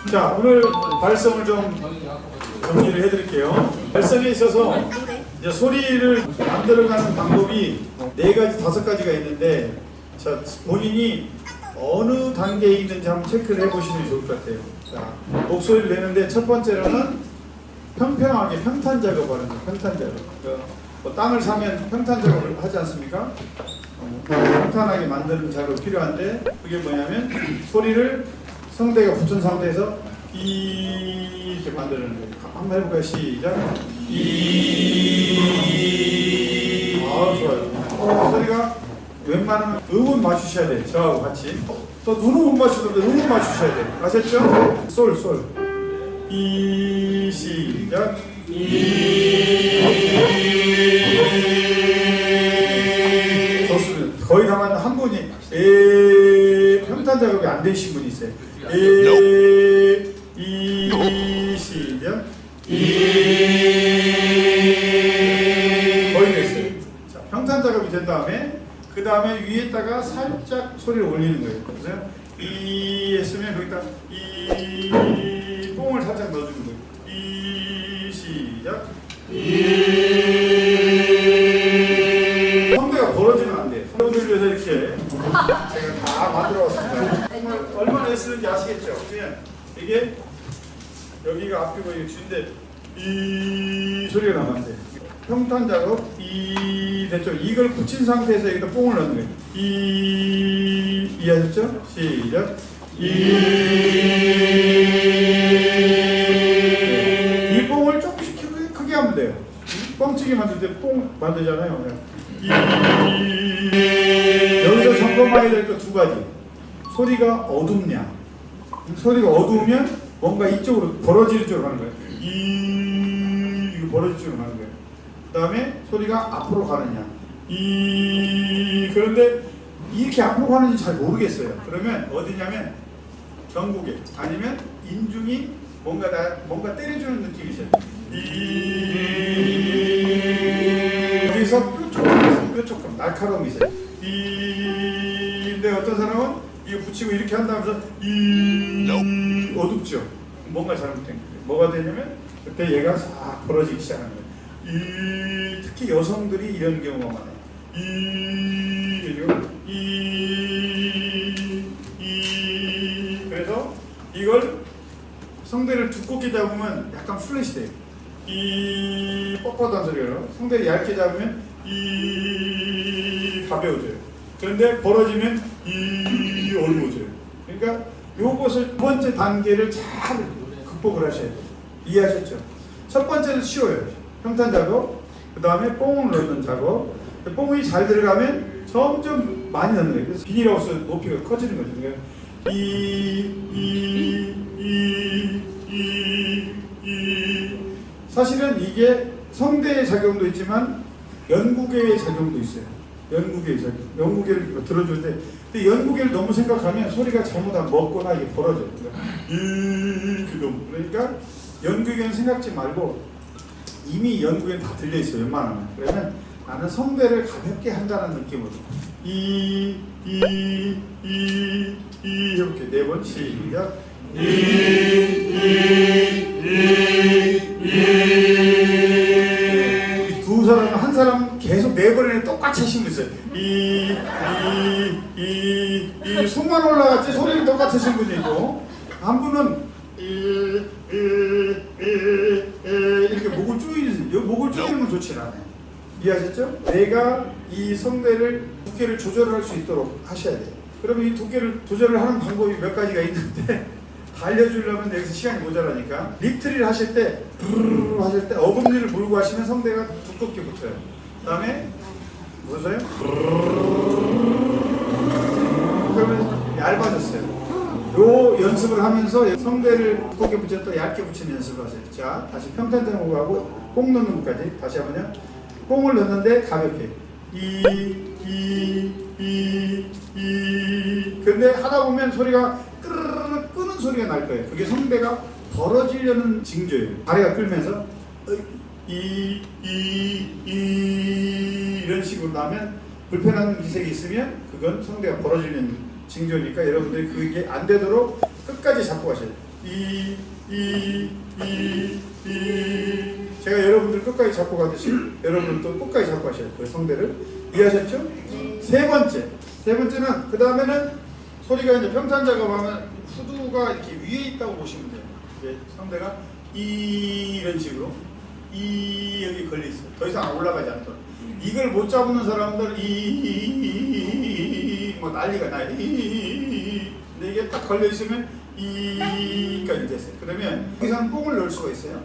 자, 오늘 발성을 좀 정리를 해드릴게요. 발성에 있어서 이제 소리를 만들어가는 방법이 4가지, 5가지가 있는데, 자, 본인이 어느 단계에 있는지 한번 체크를 해보시면 좋을 것 같아요. 자, 목소리를 내는데 첫 번째로는 평평하게 평탄 작업하는 거예요. 평탄 작업. 뭐 땅을 사면 평탄 작업을 하지 않습니까? 평탄하게 만드는 작업이 필요한데, 그게 뭐냐면 소리를 성대가 붙은 상태에서 이렇게 만드는 거예요. 한번 해볼까요? 시작. 좋아요. 소리가 웬만하면 음은 맞추셔야 돼요. 저하고 같이. 또 눈은 못 맞추던데 음은 맞추셔야 돼요. 아셨죠? 솔. 시작. 좋습니다. 거의 다만 한 분이 평탄 작업이 안 되신 분이 있어요. 시작. 거의 됐어요. 자, 평탄 작업이 된 다음에 그 다음에 위에다가 살짝 소리를 올리는 거예요. 보세요. 했으면 거기다 뽕을 살짝 넣어주는 거예요. 시작. 성대가 벌어지면 안 돼요. 성대를 위해서 이렇게 제가 다 만들어 왔습니다. 얼마나 쓰는지 아시겠죠? 그냥 이게 여기가 앞이고 이게 뒤인데 이 소리가 나면 안 돼요. 평탄 작업 됐죠? 이걸 붙인 상태에서 여기다 뽕을 넣는 거예요. 이해하셨죠? 시작. 이 뽕을 조금씩 크게 하면 돼요. 뻥치게 만들 때 뽕 만들잖아요. 여기서 점검해야 될 거 2가지. 소리가 어둡냐. 소리가 어두우면 뭔가 이쪽으로 벌어지는 쪽으로 가는 거예요. 이거 벌어질 쪽으로 가는 거예요. 그 다음에 소리가 앞으로 가느냐. 그런데 이렇게 앞으로 가는지 잘 모르겠어요. 그러면 어디냐면 경국에 아니면 인중이 뭔가 때려주는 느낌이 있어요. 여기서 뾰족함, 날카로움이 있어요. 근데 어떤 사람은 이거 붙이고 이렇게 한다면서 어둡죠. 뭔가 잘못된 거예요. 뭐가 되냐면 그때 얘가 싹 벌어지기 시작하는 거예요. 특히 여성들이 이런 경우가 많아요. 그래서 이걸 성대를 두껍게 잡으면 약간 플랫이 돼요. 뻣뻣한 소리가. 성대를 얇게 잡으면 가벼워져요. 그런데 벌어지면 어려워져요. 그러니까 요것을 2번째 단계를 잘 극복을 하셔야 돼요. 이해하셨죠? 첫 번째는 쉬워요. 평탄 작업, 그 다음에 뽕을 넣는 작업. 뽕이 잘 들어가면 점점 많이 넣는 거예요. 그래서 비닐하우스 높이가 커지는 거죠. 그러니까 사실은 이게 성대의 작용도 있지만 연구계의 작용도 있어요. 연구계의 작용. 연구계를 들어줄 때, 근데 연구계를 너무 생각하면 소리가 잘못하면 먹거나 이게 벌어져요. 그러니까 연구계는 생각지 말고 이미 연구계는 다 들려있어요. 웬만하면. 그러면 나는 성대를 가볍게 한다는 느낌으로 이렇게 4번 시작. 두 사람은 한 사람은 계속 4번에 똑같이 하시고 있어요. 손만 올라갔지 소리는 똑같이 하신 분이 있고, 한 분은 이렇게 목을 조이는, 목을 조이는 건 좋지 않아요. 이해하셨죠? 내가 이 성대를 두께를 조절할 수 있도록 하셔야 돼요. 그러면 이 두께를 조절을 하는 방법이 몇 가지가 있는데 다 알려주려면 여기서 시간이 모자라니까. 립트리를 하실 때 브르르 하실 때 어금니를 물고 하시면 성대가 두껍게 붙어요. 그 다음에 보세요. 그러면 얇아졌어요. 요 연습을 하면서 성대를 두껍게 붙였다 얇게 붙이는 연습을 하세요. 자, 다시 평탄 작업하고 뽕 넣는 것까지 다시 하면요. 뽕을 넣는데 가볍게 근데 하다 보면 소리가 끄르르 끄는 소리가 날 거예요. 그게 성대가 벌어지려는 징조예요. 다리가 끌면서 이런 식으로 나면 불편한 기색이 있으면 그건 성대가 벌어지는 징조니까 여러분들이 그게 안 되도록 끝까지 잡고 가셔야 돼요. 제가 여러분들 끝까지 잡고 가듯이 여러분들도 끝까지 잡고 하셔야 돼요. 성대를 이해하셨죠? 세 번째는 그 다음에는 소리가 이제 평탄 작업하면 후두가 이렇게 위에 있다고 보시면 돼요. 이게 성대가 이런 식으로 여기 걸려 있어요. 더 이상 올라가지 않도록. 이걸 못 잡는 사람들 뭐 난리가 나요. 근데 이게 딱 걸려 있으면 까지 됐어요. 그러면 여기서는 뽕을 넣을 수가 있어요.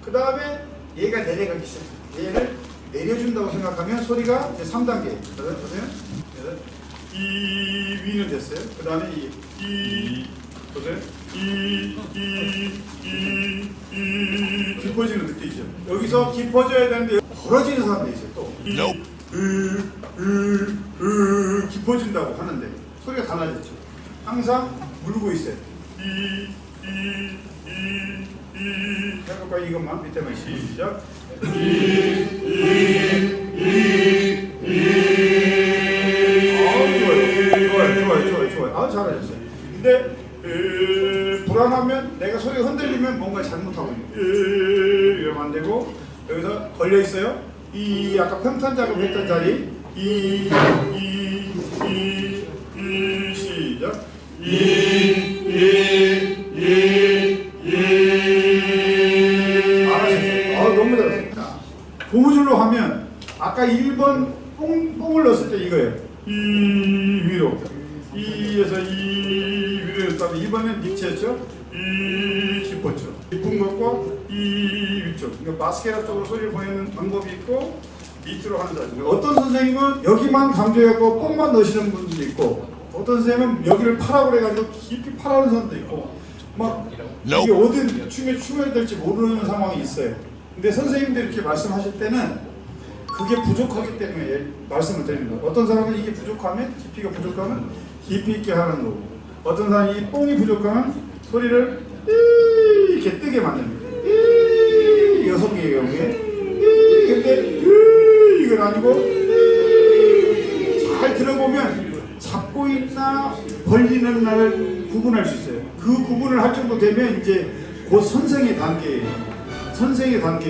그 다음에 얘가 내려가기 시작해요. 얘를 내려준다고 생각하면 소리가 이제 3단계. 보세요. 위는 됐어요. 그 다음에 보세요. 깊어지는 느낌이죠. 여기서 깊어져야 되는데 벌어지는 사람도 있어요. 또 깊어진다고 하는데 소리가 달라졌죠. 항상 물고 있어요. 해볼까? 이것만 밑에만 시작. 좋아요. 아주 잘하셨어요. 근데 불안하면 내가 소리가 흔들리면 뭔가 잘못하고 있는 거예요. 이러면 안 되고 여기서 걸려 있어요. 아까 평탄 작업했던 자리 시작. 알았어요. 너무 잘했습니다. 고무줄로 하면 아까 1번 뽕을 넣었을 때 이거예요. 위로 에서 위로 했다면 이번엔 니체였죠? 깊었죠. 깊은 것과 위쪽. 그러니까 마스케라 쪽으로 소리를 보내는 방법이 있고 밑으로 하는 자세. 어떤 선생님은 여기만 강조하고 뽕만 넣으시는 분들도 있고 어떤 선생님은 여기를 파라고 해가지고 깊이 파라는 사람도 있고 막 이게 어디 춤에 될지 모르는 상황이 있어요. 근데 선생님들이 이렇게 말씀하실 때는 그게 부족하기 때문에 말씀을 드립니다. 어떤 사람은 이게 부족하면 깊이가 부족하면 깊이 있게 하는 거고 어떤 사람이 이 뽕이 부족하면 소리를 이렇게 뜨게 만듭니다. 6개의 경우에 근데 이건 아니고 잘 들어보면 잡고 있나 벌리는 날을 구분할 수 있어요. 그 구분을 할 정도 되면 이제 곧 선생의 단계에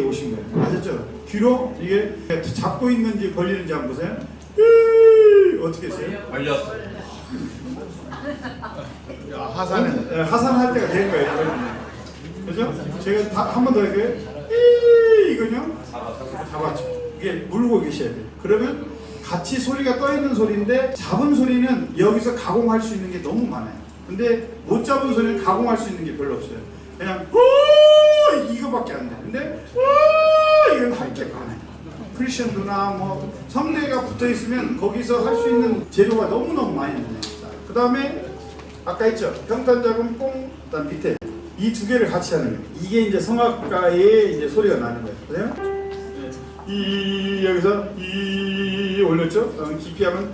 오신 거예요. 아셨죠? 귀로 이게 잡고 있는지 벌리는지 한번 보세요. 어떻게 했어요? 벌렸어요. 하산할 때가 된 거예요. 그죠? 제가 한 번 더 할게요. 이건요? 잡았죠. 이게 물고 계셔야 돼요. 그러면 같이 소리가 떠 있는 소리인데 잡은 소리는 여기서 가공할 수 있는 게 너무 많아요. 근데 못 잡은 소리는 가공할 수 있는 게 별로 없어요. 그냥 이거밖에 안 돼. 근데 이건 할 게 많아요. 크리션도나 뭐 성대가 붙어 있으면 거기서 할 수 있는 재료가 너무너무 많이 있네요. 그 다음에 아까 했죠. 평탄 작은 뽕, 그다음 밑에 이 두 개를 같이 하는 거예요. 이게 이제 성악가의 이제 소리가 나는 거예요. 보세요. 여기서 올렸죠. 그다음 깊이 하면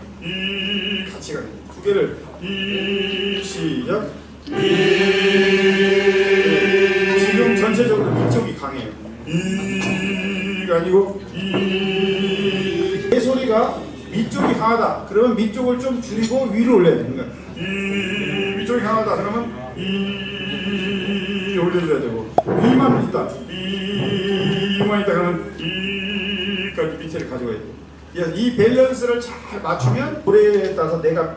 같이 가는 거예요. 두 개를 시작. 지금 전체적으로 밑쪽이 강해요. 가 아니고 내 소리가 밑쪽이 강하다. 그러면 밑쪽을 좀 줄이고 위로 올려야 되는 거야. 밑쪽이 강하다. 그러면 올려줘야 되고 위만 있다. 위만 있다. 그러면 까지 밑에를 가져가야 돼. 이 밸런스를 잘 맞추면 노래에 따라서 내가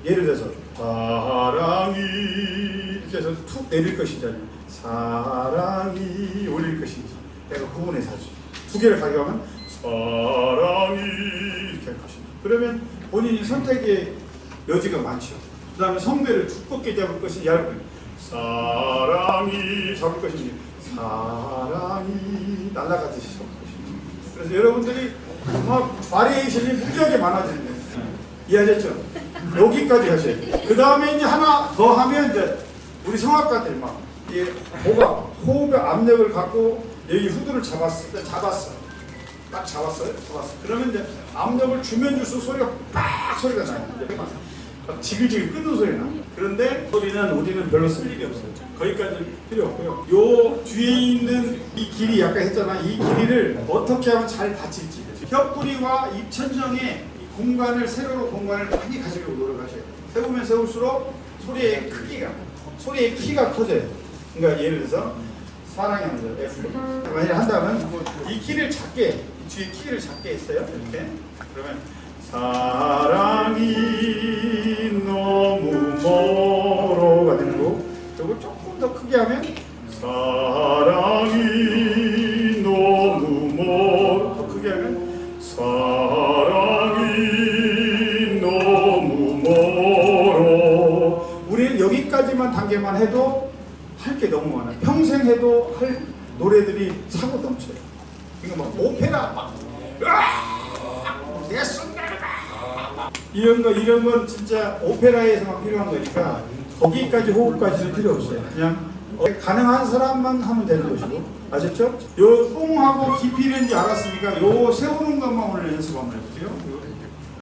예를 들어서 사랑이 이렇게 해서 툭 내릴 것인지 아니면 사랑이 올릴 것인지 내가 구분해서 하지. 두 개를 가져가면 사랑이 이렇게 할 것인지. 그러면 본인이 선택의 여지가 많죠. 그 다음에 성대를 두껍게 잡을 것인지 얇게 사랑이 잡을 것인지 사랑이 날아가듯이 잡을 것인지. 그래서 여러분들이 막 바리에이션이 무지하게 많아지는 거예요. 이해하셨죠? 여기까지 하셔야 돼요. 그 다음에 이제 하나 더 하면 이제 우리 성악가들이 막 이게 호흡의 압력을 갖고 여기 후두를 잡았어. 딱 잡았어요. 그러면 이제 압력을 주면 줄수록 소리가 소리가 나요. 막 지글지글 끓는 소리 나. 그런데 소리는 우리는 별로 쓸 일이 없어요. 거기까지 필요 없고요. 요 뒤에 있는 이 길이 아까 했잖아. 이 길이를 어떻게 하면 잘 받칠지. 혀뿌리와 입천정의 공간을 세로로 공간을 많이 가지려고 노력하셔야 돼요. 세우면 세울수록 소리의 키가 커져요. 그러니까 예를 들어서 사랑이 하면서 F. 만약에 한다면 이 키를 작게, 이 뒤에 키를 작게 했어요. 이렇게. 그러면 사랑이 너무 멀어가 되는 거고, 이걸 조금 더 크게 하면 사랑이 너무 멀어. 더 크게 하면 사랑이 너무 멀어. 우리는 여기까지만 단계만 해도 할 게 너무 많아요. 평생 해도 할 노래들이 사고 넘쳐요. 이거 막 오페라 막 내 순간이다 이런 건 진짜 오페라에서만 필요한 거니까 거기까지 호흡까지는 필요 없어요. 그냥 가능한 사람만 하면 되는 것이고, 아셨죠? 요 뽕하고 깊이를 이제 알았으니까 요 세우는 것만 오늘 연습 한번 해볼게요.